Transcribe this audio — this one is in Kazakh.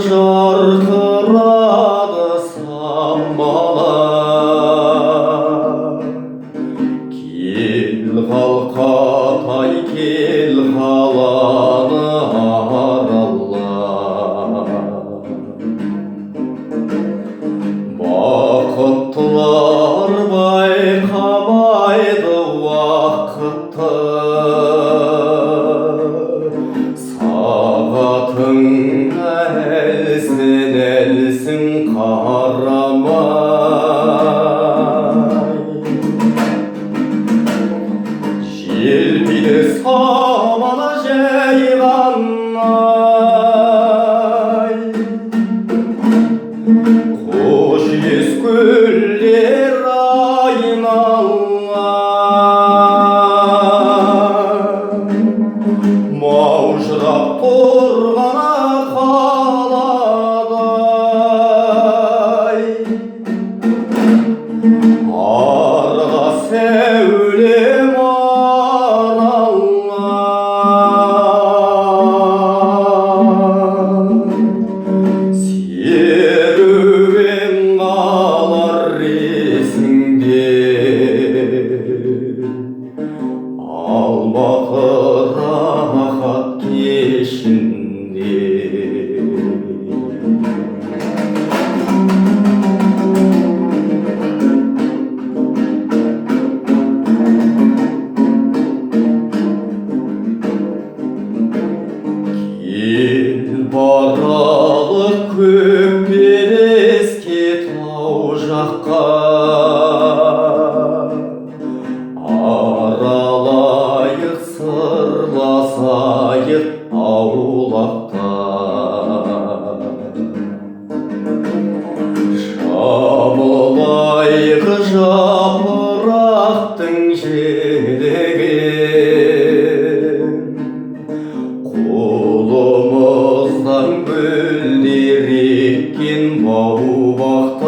жарқырады самалар. Кел қалқатай, кел қаланы арала. Бақыттылар байқамайды уақытты, сағатың әлсін әлсін қарамай. Желпиді самалы жайғанай, қош ес көлдер айналар. Маужырап тұрған қаладай, арға сәулем аралар. Серуен қалар есіңде, Алматы рахат кешінде. Кел баралық көк белеске тау жаққа, аралайық сырласайық аулақта. Жабылайық жапырақтың желегін, қолымыздан гүлдер еккен бау бақ